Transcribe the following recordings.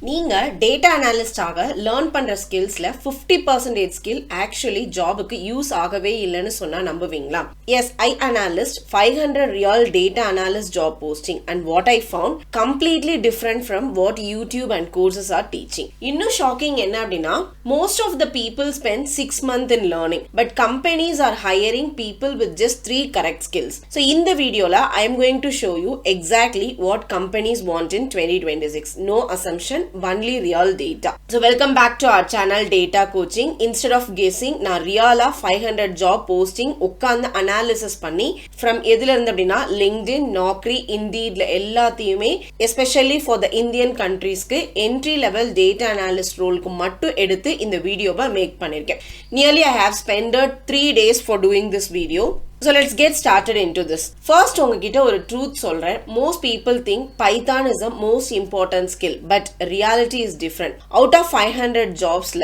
நீங்க டேட்டா அனாலிஸ்டாக லேர்ன் பண்ற ஸ்கில்ஸ்ல 50% ஸ்கில் ஆக்சுவலி ஜாபுக்கு யூஸ் ஆகவே இல்லைன்னு சொன்னா நம்புவீங்களா? Yes, I analysed 500 real data analyst job posting and what I found completely different from what YouTube and courses are teaching. இன்னும் ஷாக்கிங் என்ன அப்படின்னா, most of the people spend 6 months in learning, but companies are hiring people with just 3 correct skills. So in the video la I am going to show you exactly what companies want in 2026. No assumption, only real data. So welcome back to our channel Data Coaching. Instead of guessing, na real 500 job posting உட்கார்ந்து analysis பண்ணி from எதுல இருந்து அப்படின்னா LinkedIn, Naukri, Indeed எல்லாத்தையுமே especially for the Indian countries-க்கு entry level data analyst role-க்கு மட்டும் எடுத்து இந்த வீடியோவை மேக் பண்ணிருக்கேன். Nearly I have spent 3 days for doing this video. So let's get started into this. First, உங்ககிட்ட ஒரு truth சொல்றேன். Most people think Python is the most important skill, but reality is different. Out of 500 jobsல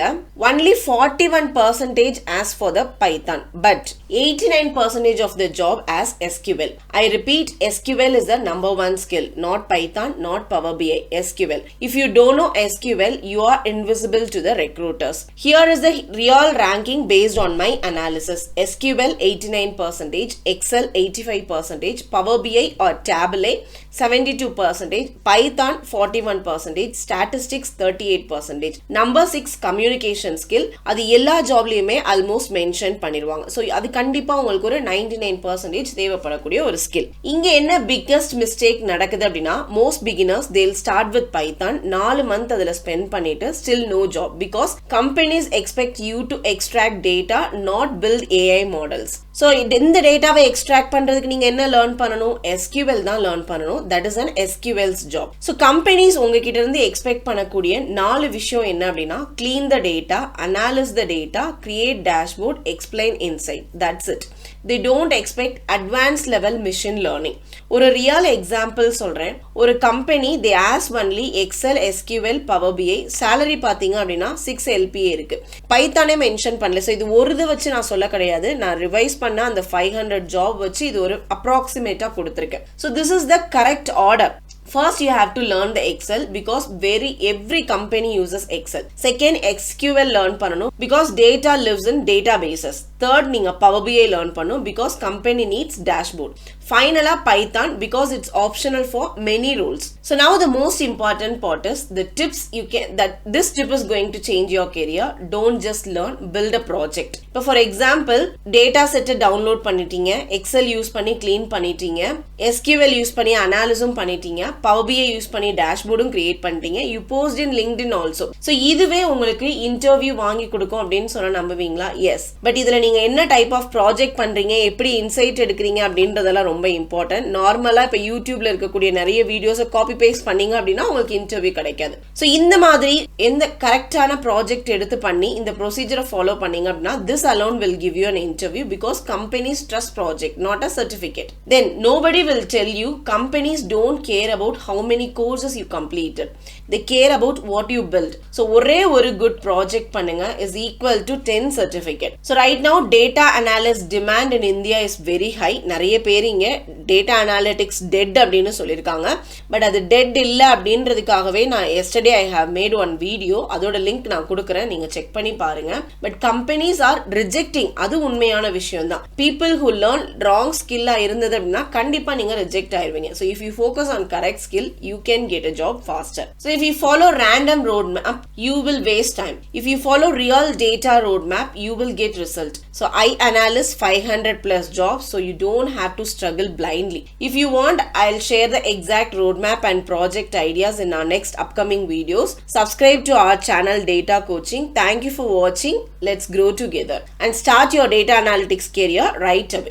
only 41% ask for the Python, but 89% of the job as SQL. I repeat, SQL is the number one skill, not Python, not Power BI, SQL. If you don't know SQL, you are invisible to the recruiters. Here is the real ranking based on my analysis. SQL 89%. Excel 85%, Power BI or Tableau 72%, Python 41%, Statistics 38%. Number 6 communication skill, அது எல்லா ஜாப்லயுமே almost mention பண்ணிடுவாங்க. So அது கண்டிப்பா உங்களுக்கு ஒரு 99% தேவைப்படக்கூடிய ஒரு skill. இங்க என்ன பிக்கஸ்ட் மிஸ்டேக் நடக்குது அப்படின்னா, most beginners they'll start with Python, 4 months அதுல ஸ்பெண்ட் பண்ணிட்டு still no job because companies expect you to extract data, not build AI models. So இந்த டேட்டாவை எக்ஸ்ட்ராக்ட் பண்றதுக்கு நீங்க என்ன லேர்ன் பண்ணணும்? SQL தான் லேர்ன் பண்ணணும். That is an SQL's job. So companies உங்ககிட்ட இருந்து எக்ஸ்பெக்ட் பண்ணக்கூடிய 4 விஷயம் என்ன அப்படின்னா, clean the data, அனாலிஸ் the data, create dashboard, explain inside. That's it. They don't expect advanced level machine learning. ஒரு ரியல் எக்ஸாம்பிள் சொல்றேன். ஒரு company they ask only Excel, SQL, Power BI. salary பாத்தீங்க அப்படின்னா 6 LPA இருக்கு. பைத்தானே மென்ஷன் பண்ணல. So இது ஒரு இது வச்சு நான் சொல்ல கிடையாது. நான் ரிவைஸ் பண்ண அந்த 500 ஜாப் வச்சு இது ஒரு அப்ராக்சிமேட்டா கொடுத்திருக்கேன். So this is the correct order. First, you have to learn the Excel because every company uses Excel. Second, SQL learn பண்ணனும் because data lives in databases. Third, நீங்க Power BI learn பண்ணனும் because company needs dashboard. Finally, Python because it's optional for many roles. So now the most important part is the tips this tip is going to change your career. Don't just learn, build a project. But for example, data set download பண்ணிட்டீங்க, Excel use பண்ணி clean பண்ணிட்டீங்க, SQL use பண்ணி analysis பண்ணிட்டீங்க, Power BI use பண்ணி டேஷ்போர்டும் create பண்ணிட்டீங்க. You post in LinkedIn also. So இதுவே உங்களுக்கு interview வாங்கி கொடுக்கும் அப்படின்னு சொன்னா நம்புவீங்களா? எஸ். பட் இதுல நீங்க என்ன டைப் ஆஃப் ப்ராஜெக்ட் பண்றீங்க, எப்படி இன்சைட் எடுக்கிறீங்க அப்படின்றதெல்லாம் ரொம்ப இம்பார்ட்டன்ட். நார்மலா இப்ப யூடியூப்ல இருக்கக்கூடிய நிறைய வீடியோஸை காப்பி பேஸ்ட் பண்ணீங்க அப்படின்னா உங்களுக்கு இன்டர்வியூ கிடைக்காது. ஸோ இந்த மாதிரி எந்த கரெக்டான ப்ராஜெக்ட் எடுத்து பண்ணி இந்த ப்ரொசீஜரை ஃபாலோ பண்ணீங்க அப்படின்னா this alone will give you an interview because companies trust project, not a certificate. Then nobody will tell you companies don't care about how many courses you completed. They care about what you built. So ஒரே ஒரு good project பண்ணுங்க is equal to 10 certificate. So right now data analyst demand in India is very high. நிறைய பேர் இங்க data analytics dead அப்படின்னு சொல்லிருக்காங்க. But அது dead இல்ல அப்படின்றதுக்காகவே நான் yesterday I have made one video. அதோட லிங்க் நான் கொடுக்குறேன், நீங்க செக் பண்ணி பாருங்க. But companies are rejecting. அது உண்மையான விஷயம் தான். People who learn wrong skill இருந்தது அப்படின்னா கண்டிப்பா நீங்க reject ஆயிருவீங்க. So if you focus on correct skill, you can get a job faster. So if you follow random roadmap, you will waste time. If you follow real data roadmap, you will get result. So I analyze 500 plus jobs, so you don't have to struggle blindly. If you want, I'll share the exact roadmap and project ideas in our next upcoming videos. Subscribe to our channel Data Coaching. Thank you for watching. Let's grow together and start your data analytics career right away.